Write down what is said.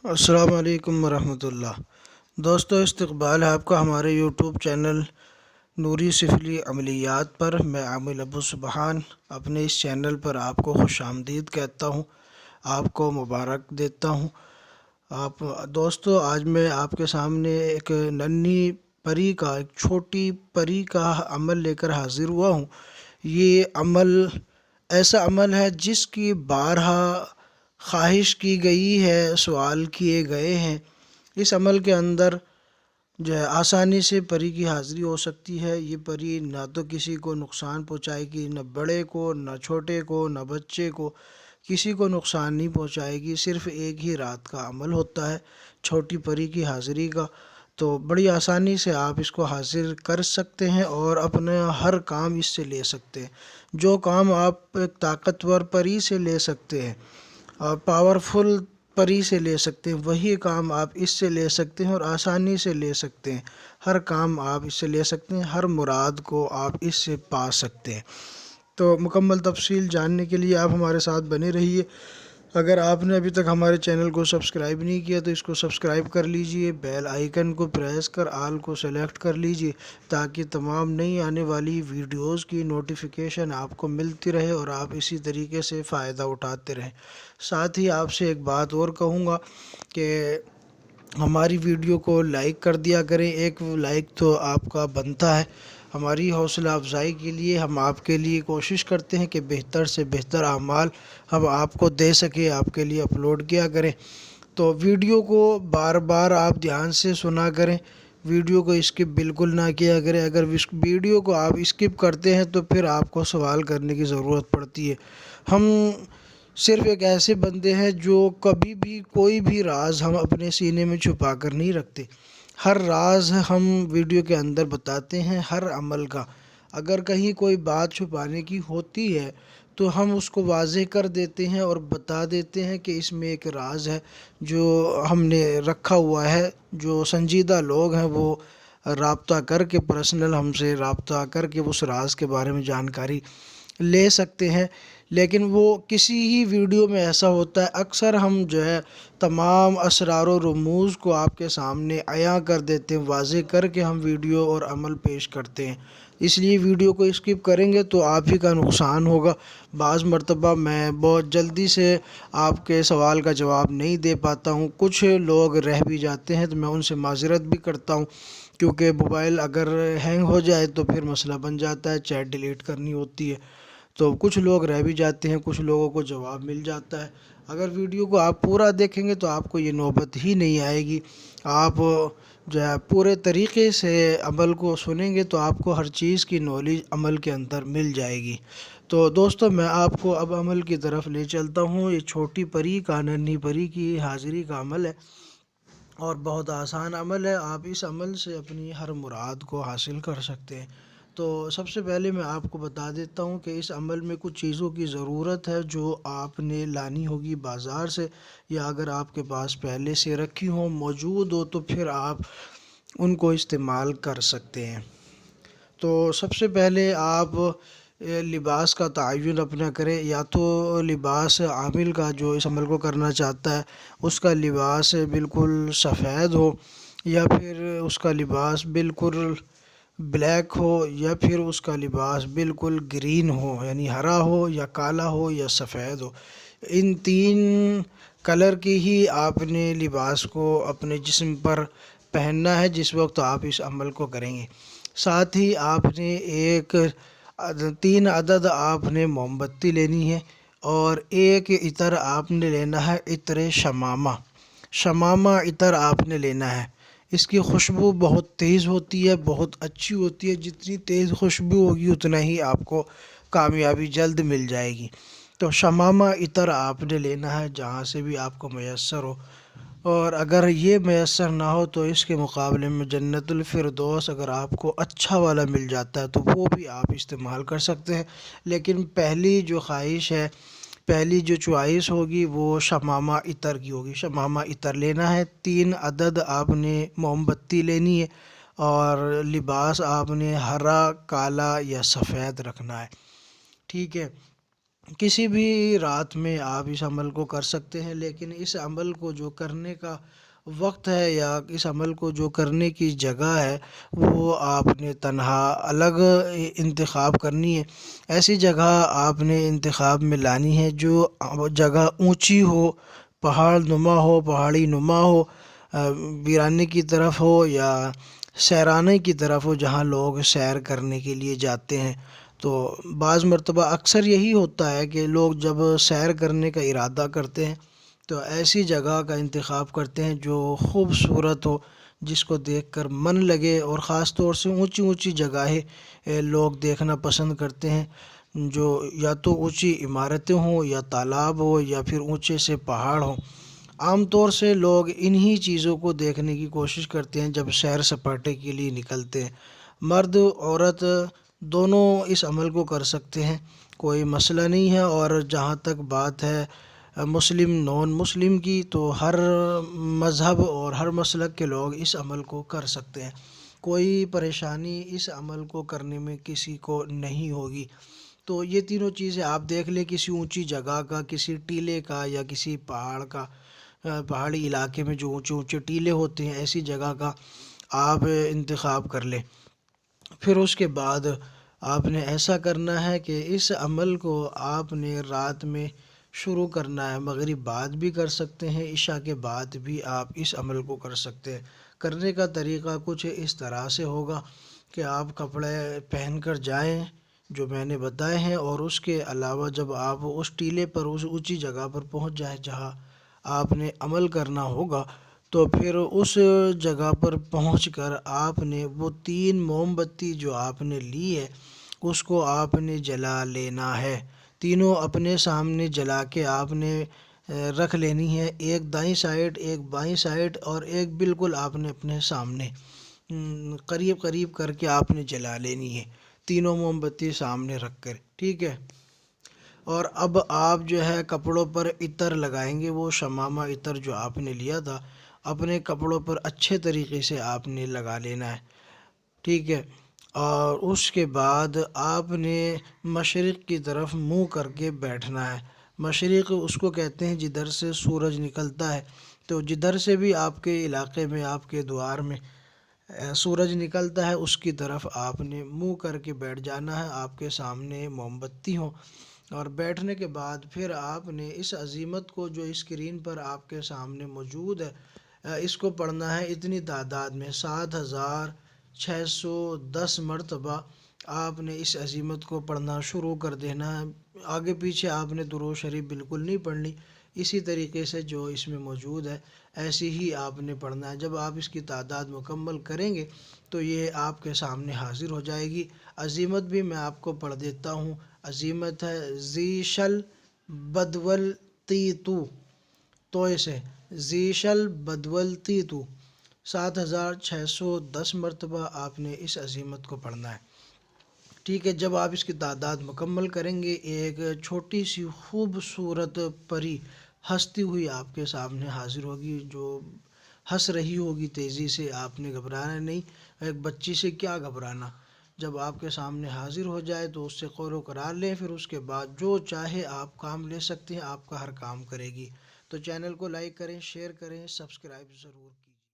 السلام علیکم ورحمۃ اللہ۔ دوستو، استقبال ہے آپ کا ہمارے یوٹیوب چینل نوری سفلی عملیات پر۔ میں عامل ابو سبحان اپنے اس چینل پر آپ کو خوش آمدید کہتا ہوں، آپ کو مبارک دیتا ہوں۔ دوستو، آج میں آپ کے سامنے ایک ننھی پری کا، ایک چھوٹی پری کا عمل لے کر حاضر ہوا ہوں۔ یہ عمل ایسا عمل ہے جس کی بارہا خواہش کی گئی ہے، سوال کیے گئے ہیں۔ اس عمل کے اندر جو ہے آسانی سے پری کی حاضری ہو سکتی ہے۔ یہ پری نہ تو کسی کو نقصان پہنچائے گی، نہ بڑے کو، نہ چھوٹے کو، نہ بچے کو، کسی کو نقصان نہیں پہنچائے گی۔ صرف ایک ہی رات کا عمل ہوتا ہے چھوٹی پری کی حاضری کا، تو بڑی آسانی سے آپ اس کو حاصل کر سکتے ہیں اور اپنا ہر کام اس سے لے سکتے ہیں۔ جو کام آپ ایک طاقتور پری سے لے سکتے ہیں اور پاورفل پری سے لے سکتے ہیں، وہی کام آپ اس سے لے سکتے ہیں اور آسانی سے لے سکتے ہیں۔ ہر کام آپ اس سے لے سکتے ہیں، ہر مراد کو آپ اس سے پا سکتے ہیں۔ تو مکمل تفصیل جاننے کے لیے آپ ہمارے ساتھ بنے رہیے۔ اگر آپ نے ابھی تک ہمارے چینل کو سبسکرائب نہیں کیا تو اس کو سبسکرائب کر لیجئے، بیل آئیکن کو پریس کر آل کو سلیکٹ کر لیجئے تاکہ تمام نئی آنے والی ویڈیوز کی نوٹیفیکیشن آپ کو ملتی رہے اور آپ اسی طریقے سے فائدہ اٹھاتے رہیں۔ ساتھ ہی آپ سے ایک بات اور کہوں گا کہ ہماری ویڈیو کو لائک کر دیا کریں۔ ایک لائک تو آپ کا بنتا ہے۔ ہماری حوصلہ افزائی کے لیے ہم آپ کے لیے کوشش کرتے ہیں کہ بہتر سے بہتر اعمال ہم آپ کو دے سکیں، آپ کے لیے اپلوڈ کیا کریں۔ تو ویڈیو کو بار بار آپ دھیان سے سنا کریں، ویڈیو کو اسکپ بالکل نہ کیا کریں۔ اگر ویڈیو کو آپ اسکپ کرتے ہیں تو پھر آپ کو سوال کرنے کی ضرورت پڑتی ہے۔ ہم صرف ایک ایسے بندے ہیں جو کبھی بھی کوئی بھی راز ہم اپنے سینے میں چھپا کر نہیں رکھتے۔ ہر راز ہم ویڈیو کے اندر بتاتے ہیں، ہر عمل کا۔ اگر کہیں کوئی بات چھپانے کی ہوتی ہے تو ہم اس کو واضح کر دیتے ہیں اور بتا دیتے ہیں کہ اس میں ایک راز ہے جو ہم نے رکھا ہوا ہے۔ جو سنجیدہ لوگ ہیں وہ رابطہ کر کے، پرسنل ہم سے رابطہ کر کے اس راز کے بارے میں جانکاری لے سکتے ہیں۔ لیکن وہ کسی ہی ویڈیو میں ایسا ہوتا ہے، اکثر ہم جو ہے تمام اسرار و رموز کو آپ کے سامنے عیاں کر دیتے ہیں، واضح کر کے ہم ویڈیو اور عمل پیش کرتے ہیں۔ اس لیے ویڈیو کو اسکپ کریں گے تو آپ ہی کا نقصان ہوگا۔ بعض مرتبہ میں بہت جلدی سے آپ کے سوال کا جواب نہیں دے پاتا ہوں، کچھ لوگ رہ بھی جاتے ہیں تو میں ان سے معذرت بھی کرتا ہوں، کیونکہ موبائل اگر ہینگ ہو جائے تو پھر مسئلہ بن جاتا ہے، چیٹ ڈیلیٹ کرنی ہوتی ہے، تو کچھ لوگ رہ بھی جاتے ہیں، کچھ لوگوں کو جواب مل جاتا ہے۔ اگر ویڈیو کو آپ پورا دیکھیں گے تو آپ کو یہ نوبت ہی نہیں آئے گی۔ آپ جو ہے پورے طریقے سے عمل کو سنیں گے تو آپ کو ہر چیز کی نالج عمل کے اندر مل جائے گی۔ تو دوستو، میں آپ کو اب عمل کی طرف لے چلتا ہوں۔ یہ چھوٹی پری کا، ننھی پری کی حاضری کا عمل ہے اور بہت آسان عمل ہے۔ آپ اس عمل سے اپنی ہر مراد کو حاصل کر سکتے ہیں۔ تو سب سے پہلے میں آپ کو بتا دیتا ہوں کہ اس عمل میں کچھ چیزوں کی ضرورت ہے جو آپ نے لانی ہوگی بازار سے، یا اگر آپ کے پاس پہلے سے رکھی ہوں، موجود ہو، تو پھر آپ ان کو استعمال کر سکتے ہیں۔ تو سب سے پہلے آپ لباس کا تعین اپنا کریں، یا تو لباس عامل کا جو اس عمل کو کرنا چاہتا ہے اس کا لباس بالکل سفید ہو، یا پھر اس کا لباس بالکل بلیک ہو، یا پھر اس کا لباس بالکل گرین ہو، یعنی ہرا ہو یا کالا ہو یا سفید ہو۔ ان تین کلر کی ہی آپ نے لباس کو اپنے جسم پر پہننا ہے جس وقت آپ اس عمل کو کریں گے۔ ساتھ ہی آپ نے 3 عدد آپ نے موم بتی لینی ہے، اور ایک عطر آپ نے لینا ہے، عطر شمامہ۔ شمامہ عطر آپ نے لینا ہے۔ اس کی خوشبو بہت تیز ہوتی ہے، بہت اچھی ہوتی ہے۔ جتنی تیز خوشبو ہوگی اتنا ہی آپ کو کامیابی جلد مل جائے گی۔ تو شمامہ عطر آپ نے لینا ہے جہاں سے بھی آپ کو میسر ہو، اور اگر یہ میسر نہ ہو تو اس کے مقابلے میں جنت الفردوس اگر آپ کو اچھا والا مل جاتا ہے تو وہ بھی آپ استعمال کر سکتے ہیں۔ لیکن پہلی جو خواہش ہے، پہلی جو چوائس ہوگی وہ شمامہ عطر کی ہوگی۔ شمامہ عطر لینا ہے، 3 عدد آپ نے موم بتی لینی ہے، اور لباس آپ نے ہرا، کالا یا سفید رکھنا ہے۔ ٹھیک ہے۔ کسی بھی رات میں آپ اس عمل کو کر سکتے ہیں، لیکن اس عمل کو جو کرنے کا وقت ہے یا اس عمل کو جو کرنے کی جگہ ہے وہ آپ نے تنہا الگ انتخاب کرنی ہے۔ ایسی جگہ آپ نے انتخاب میں لانی ہے جو جگہ اونچی ہو، پہاڑ نما ہو، پہاڑی نما ہو، ویرانے کی طرف ہو یا سیرانے کی طرف ہو، جہاں لوگ سیر کرنے کے لیے جاتے ہیں۔ تو بعض مرتبہ اکثر یہی ہوتا ہے کہ لوگ جب سیر کرنے کا ارادہ کرتے ہیں تو ایسی جگہ کا انتخاب کرتے ہیں جو خوبصورت ہو، جس کو دیکھ کر من لگے، اور خاص طور سے اونچی اونچی جگہیں لوگ دیکھنا پسند کرتے ہیں، جو یا تو اونچی عمارتیں ہوں یا تالاب ہو یا پھر اونچے سے پہاڑ ہوں۔ عام طور سے لوگ انہی چیزوں کو دیکھنے کی کوشش کرتے ہیں جب سیر سپاٹے کے لیے نکلتے ہیں۔ مرد عورت دونوں اس عمل کو کر سکتے ہیں، کوئی مسئلہ نہیں ہے۔ اور جہاں تک بات ہے مسلم نان مسلم کی، تو ہر مذہب اور ہر مسلک کے لوگ اس عمل کو کر سکتے ہیں، کوئی پریشانی اس عمل کو کرنے میں کسی کو نہیں ہوگی۔ تو یہ تینوں چیزیں آپ دیکھ لیں، کسی اونچی جگہ کا، کسی ٹیلے کا یا کسی پہاڑ کا، پہاڑی علاقے میں جو اونچے اونچے ٹیلے ہوتے ہیں ایسی جگہ کا آپ انتخاب کر لیں۔ پھر اس کے بعد آپ نے ایسا کرنا ہے کہ اس عمل کو آپ نے رات میں شروع کرنا ہے، مغرب بعد بھی کر سکتے ہیں، عشاء کے بعد بھی آپ اس عمل کو کر سکتے ہیں۔ کرنے کا طریقہ کچھ اس طرح سے ہوگا کہ آپ کپڑے پہن کر جائیں جو میں نے بتائے ہیں، اور اس کے علاوہ جب آپ اس ٹیلے پر، اس اونچی جگہ پر پہنچ جائیں جہاں آپ نے عمل کرنا ہوگا، تو پھر اس جگہ پر پہنچ کر آپ نے وہ 3 موم بتی جو آپ نے لی ہے اس کو آپ نے جلا لینا ہے۔ تینوں اپنے سامنے جلا کے آپ نے رکھ لینی ہے، ایک دائیں سائڈ، ایک بائیں سائڈ، اور ایک بالکل آپ نے اپنے سامنے قریب قریب کر کے آپ نے جلا لینی ہے، تینوں موم بتی سامنے رکھ کر، ٹھیک ہے۔ اور اب آپ جو ہے کپڑوں پر عطر لگائیں گے، وہ شمامہ عطر جو آپ نے لیا تھا اپنے کپڑوں پر اچھے طریقے سے آپ نے لگا لینا ہے، ٹھیک ہے۔ اور اس کے بعد آپ نے مشرق کی طرف منہ کر کے بیٹھنا ہے۔ مشرق اس کو کہتے ہیں جدھر سے سورج نکلتا ہے، تو جدھر سے بھی آپ کے علاقے میں، آپ کے دوار میں سورج نکلتا ہے اس کی طرف آپ نے منہ کر کے بیٹھ جانا ہے، آپ کے سامنے موم بتی ہوں۔ اور بیٹھنے کے بعد پھر آپ نے اس عزیمت کو جو اسکرین پر آپ کے سامنے موجود ہے اس کو پڑھنا ہے اتنی تعداد میں، 7610 مرتبہ آپ نے اس عزیمت کو پڑھنا شروع کر دینا ہے۔ آگے پیچھے آپ نے درود شریف بالکل نہیں پڑھنی، اسی طریقے سے جو اس میں موجود ہے ایسی ہی آپ نے پڑھنا ہے۔ جب آپ اس کی تعداد مکمل کریں گے تو یہ آپ کے سامنے حاضر ہو جائے گی۔ عزیمت بھی میں آپ کو پڑھ دیتا ہوں۔ عزیمت ہے ذیشل بدول تیتو، توئے سے ذیشل بدول تیتو، 7610 مرتبہ آپ نے اس عزیمت کو پڑھنا ہے، ٹھیک ہے۔ جب آپ اس کی تعداد مکمل کریں گے، ایک چھوٹی سی خوبصورت پری ہنستی ہوئی آپ کے سامنے حاضر ہوگی، جو ہنس رہی ہوگی تیزی سے، آپ نے گھبرانا نہیں، ایک بچی سے کیا گھبرانا۔ جب آپ کے سامنے حاضر ہو جائے تو اس سے قول و قرار لیں، پھر اس کے بعد جو چاہے آپ کام لے سکتے ہیں، آپ کا ہر کام کرے گی۔ تو چینل کو لائک کریں، شیئر کریں، سبسکرائب ضرور کریں۔